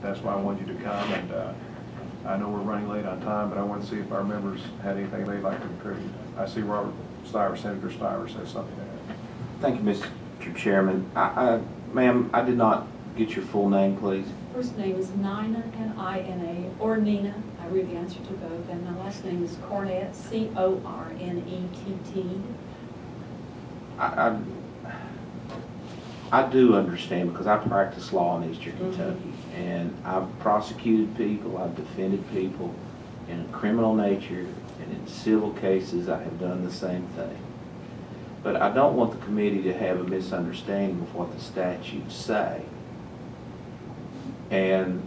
that's why I wanted you to come. And I know we're running late on time, but I want to see if our members had anything they'd like to contribute. I see Robert Stiver, Senator Stiver, says something to add. Thank you, Mr. Chairman. Ma'am, I did not get your full name, please. First name is Nina, N-I-N-A, or Nina. I read the answer to both. And my last name is Cornett, C-O-R-N-E-T-T. I do understand, because I practice law in Eastern Kentucky, and I've prosecuted people, I've defended people in a criminal nature, and in civil cases I have done the same thing. But I don't want the committee to have a misunderstanding of what the statutes say. And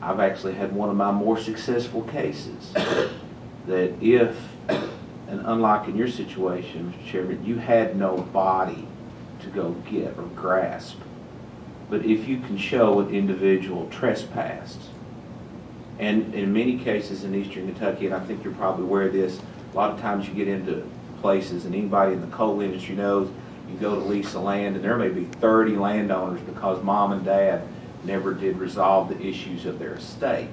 I've actually had one of my more successful cases that if, and unlike in your situation, Mr. Chairman, you had no body to go get or grasp, but if you can show an individual trespassed, and in many cases in Eastern Kentucky, and I think you're probably aware of this, a lot of times you get into places, and anybody in the coal industry knows, you go to lease a land and there may be 30 landowners because mom and dad never did resolve the issues of their estate.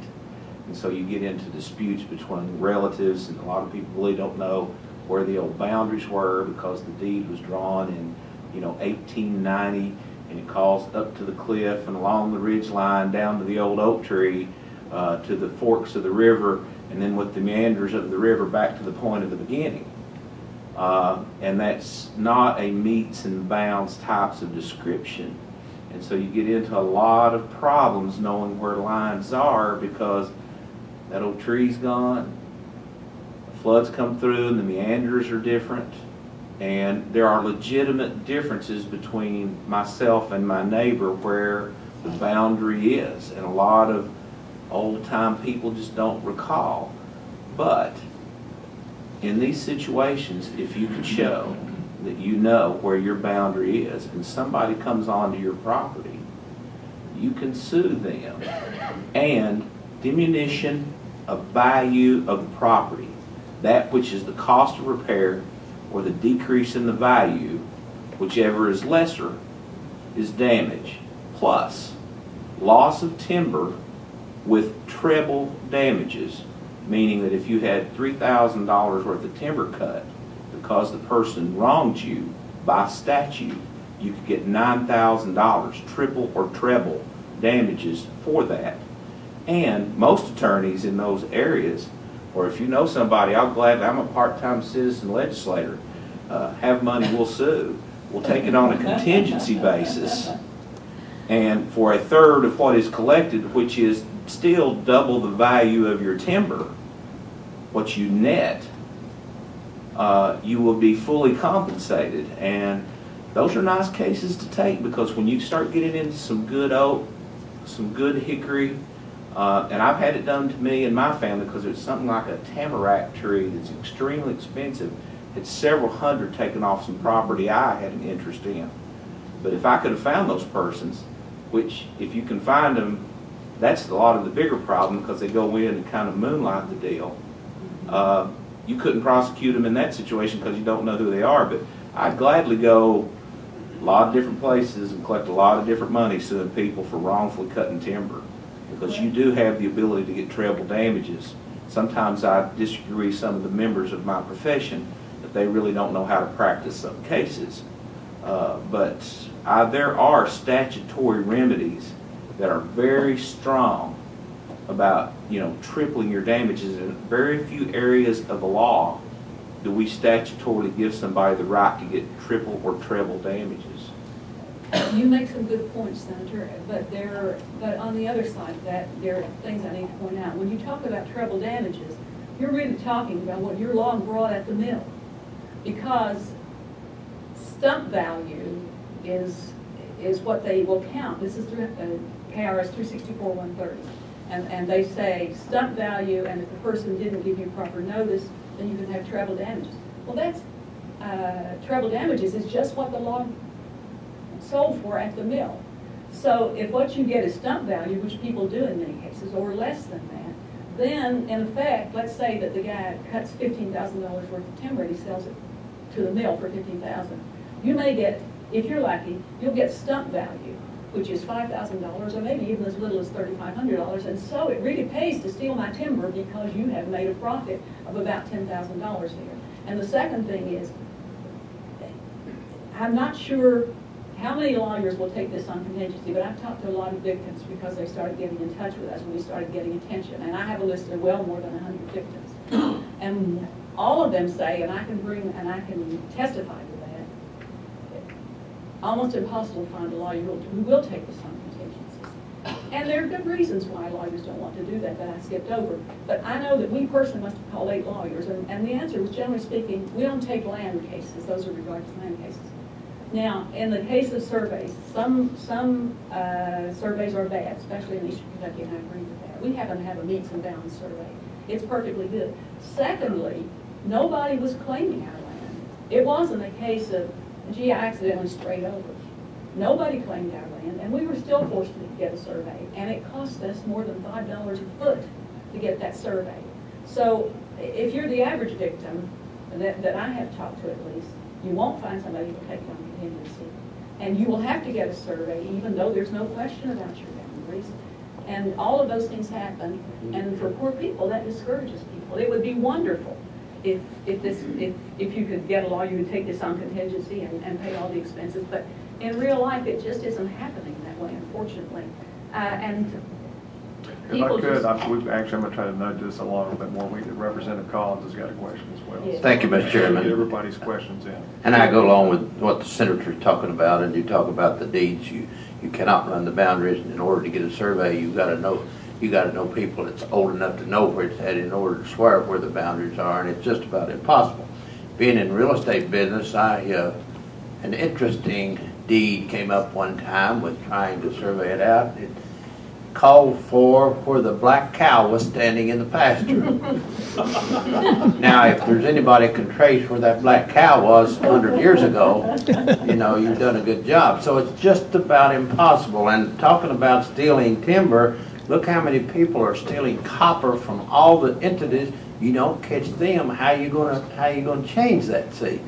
And so you get into disputes between relatives, and a lot of people really don't know where the old boundaries were because the deed was drawn in 1890, and it calls up to the cliff and along the ridge line down to the old oak tree to the forks of the river, and then with the meanders of the river back to the point of the beginning. And that's not a meets and bounds types of description. And so you get into a lot of problems knowing where lines are, because that old tree's gone, the floods come through, and the meanders are different. And there are legitimate differences between myself and my neighbor where the boundary is. And a lot of old-time people just don't recall. But in these situations, if you can show that you know where your boundary is and somebody comes onto your property, you can sue them. And diminution of value of the property, that which is the cost of repair or the decrease in the value, whichever is lesser, is damage, plus loss of timber with treble damages, meaning that if you had $3,000 worth of timber cut because the person wronged you by statute, you could get $9,000, triple or treble damages for that. And most attorneys in those areas, or if you know somebody, I'm a part-time citizen legislator, have money, we'll sue. We'll take it on a contingency basis, and for a third of what is collected, which is still double the value of your timber, what you net, you will be fully compensated. And those are nice cases to take, because when you start getting into some good oak, some good hickory, and I've had it done to me and my family, because it's something like a tamarack tree that's extremely expensive. It's several hundred taken off some property I had an interest in. But if I could have found those persons, which if you can find them, that's a lot of the bigger problem, because they go in and kind of moonlight the deal. You couldn't prosecute them in that situation because you don't know who they are. But I'd gladly go a lot of different places and collect a lot of different money suing people for wrongfully cutting timber, because you do have the ability to get treble damages. Sometimes I disagree with some of the members of my profession that they really don't know how to practice some cases. But there are statutory remedies that are very strong about tripling your damages. In very few areas of the law do we statutorily give somebody the right to get triple or treble damages. You make some good points, Senator, but on the other side of that, there are things I need to point out. When you talk about treble damages, you're really talking about what you're long brought at the mill, because stump value is what they will count. This is KRS 364-130, and they say stump value, and if the person didn't give you proper notice, then you can have treble damages. Well, that's treble damages is just what the law sold for at the mill. So if what you get is stump value, which people do in many cases, or less than that, then in effect, let's say that the guy cuts $15,000 worth of timber and he sells it to the mill for $15,000. You may get, if you're lucky, you'll get stump value. which is $5,000 or maybe even as little as $3,500. And so it really pays to steal my timber because you have made a profit of about $10,000 there. And the second thing is, I'm not sure how many lawyers will take this on contingency, but I've talked to a lot of victims because they started getting in touch with us when we started getting attention. And I have a list of well more than 100 victims. And all of them say, and I can testify to that, almost impossible to find a lawyer who will take this on contingency. And there are good reasons why lawyers don't want to do that I skipped over. But I know that we personally must have called 8 lawyers, and the answer was, generally speaking, we don't take land cases. Those are regarded as land cases. Now, in the case of surveys, some surveys are bad, especially in Eastern Kentucky, and I agree with that. We happen to have a meets and bounds survey. It's perfectly good. Secondly, nobody was claiming our land. It wasn't a case of, gee, I accidentally strayed over. Nobody claimed our land, and we were still forced to get a survey, and it cost us more than $5 a foot to get that survey. So if you're the average victim that I have talked to at least, you won't find somebody who will take it on contingency. And you will have to get a survey, even though there's no question about your boundaries. And all of those things happen. And for poor people, that discourages people. It would be wonderful if you could get a lawyer who would take this on contingency and pay all the expenses. But in real life, it just isn't happening that way, unfortunately. If I could, I'm going to try to nudge this along a little bit more. Representative Collins has got a question as well. Yes. Thank you, Mr. Chairman. Get everybody's questions in. And I go along with what the senator's talking about, and you talk about the deeds. You cannot run the boundaries. In order to get a survey, you got to know people that's old enough to know where it's at in order to swear where the boundaries are, and it's just about impossible. Being in real estate business, an interesting deed came up one time with trying to survey it out. It called for where the black cow was standing in the pasture. Now, if there's anybody can trace where that black cow was 100 years ago, you've done a good job. So it's just about impossible. And talking about stealing timber, look how many people are stealing copper from all the entities. You don't catch them, how you gonna change that? See,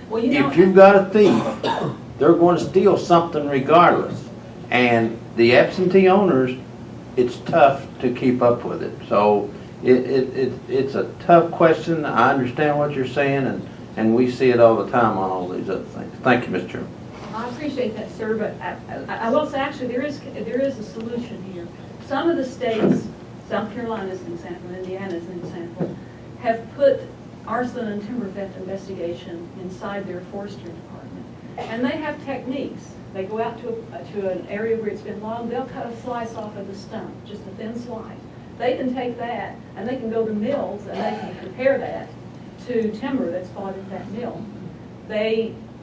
well, if you've got a thief, they're going to steal something regardless. And the absentee owners, it's tough to keep up with it. So it's a tough question. I understand what you're saying, and we see it all the time on all these other things. Thank you, Mr. Chairman. I appreciate that, sir, but I will say actually there is a solution here. Some of the states, South Carolina is an example, Indiana is an example, have put arson and timber theft investigation inside their forestry department. And they have techniques. They go out to an area where it's been logged, they'll cut a slice off of the stump, just a thin slice. They can take that and they can go to mills and they can compare that to timber that's bought at that mill.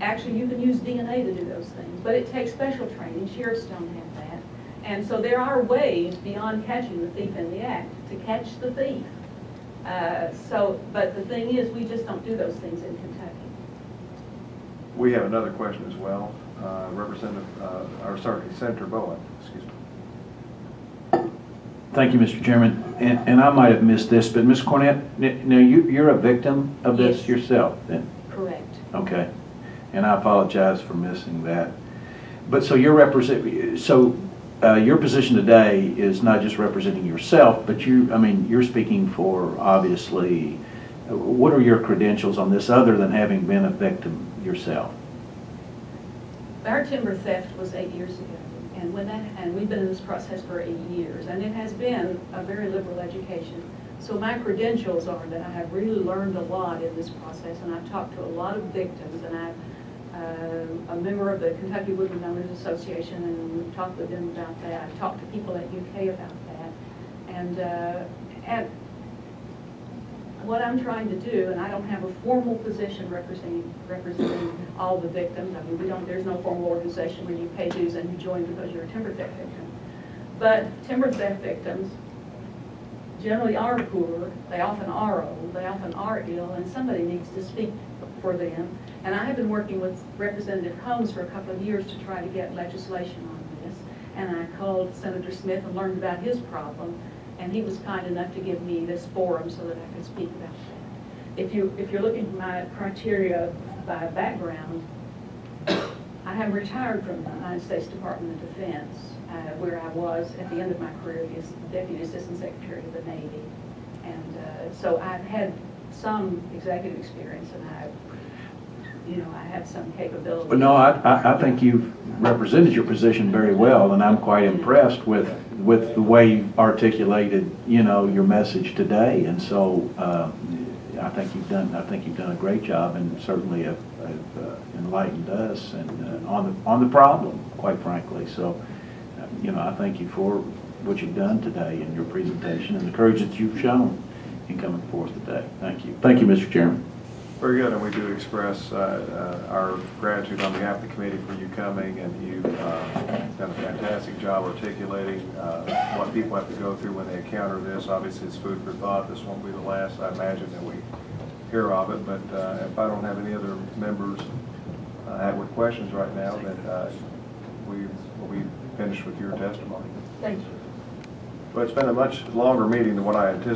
Actually, you can use DNA to do those things, but it takes special training. Sheriffs don't have that. And so there are ways beyond catching the thief in the act to catch the thief. But the thing is, we just don't do those things in Kentucky. We have another question as well. Senator Bowen, excuse me. Thank you, Mr. Chairman. And I might have missed this, but Ms. Cornett, now you're a victim of this Yes. yourself, then? Correct. Okay. And I apologize for missing that. But so your position today is not just representing yourself, but you're speaking for, obviously, what are your credentials on this other than having been a victim yourself? Our timber theft was 8 years ago, and we've been in this process for 8 years, and it has been a very liberal education. So my credentials are that I have really learned a lot in this process, and I've talked to a lot of victims, and I'm a member of the Kentucky Woodland Owners Association, and we've talked with them about that. I've talked to people at UK about that, and what I'm trying to do, and I don't have a formal position representing all the victims. I mean, there's no formal organization where you pay dues and you join because you're a timber theft victim. But timber theft victims generally are poor, they often are old, they often are ill, and somebody needs to speak for them. And I have been working with Representative Holmes for a couple of years to try to get legislation on this. And I called Senator Smith and learned about his problem. And he was kind enough to give me this forum so that I could speak about that. If you're looking at my criteria by background, I have retired from the United States Department of Defense, where I was at the end of my career as Deputy Assistant Secretary of the Navy. And so I've had some executive experience, and I have some capability. But no, I think you've represented your position very well, and I'm quite impressed with the way you've articulated, your message today. And so I think you've done a great job, and certainly have enlightened us and on the problem, quite frankly. So I thank you for what you've done today in your presentation and the courage that you've shown in coming forth today. Thank you. Thank you, Mr. Chairman. Very good, and we do express our gratitude on behalf of the committee for you coming, and you've done a fantastic job articulating what people have to go through when they encounter this. Obviously, it's food for thought. This won't be the last, I imagine, that we hear of it, but if I don't have any other members with questions right now, then we will be finished with your testimony. Thank you. Well, it's been a much longer meeting than what I anticipated.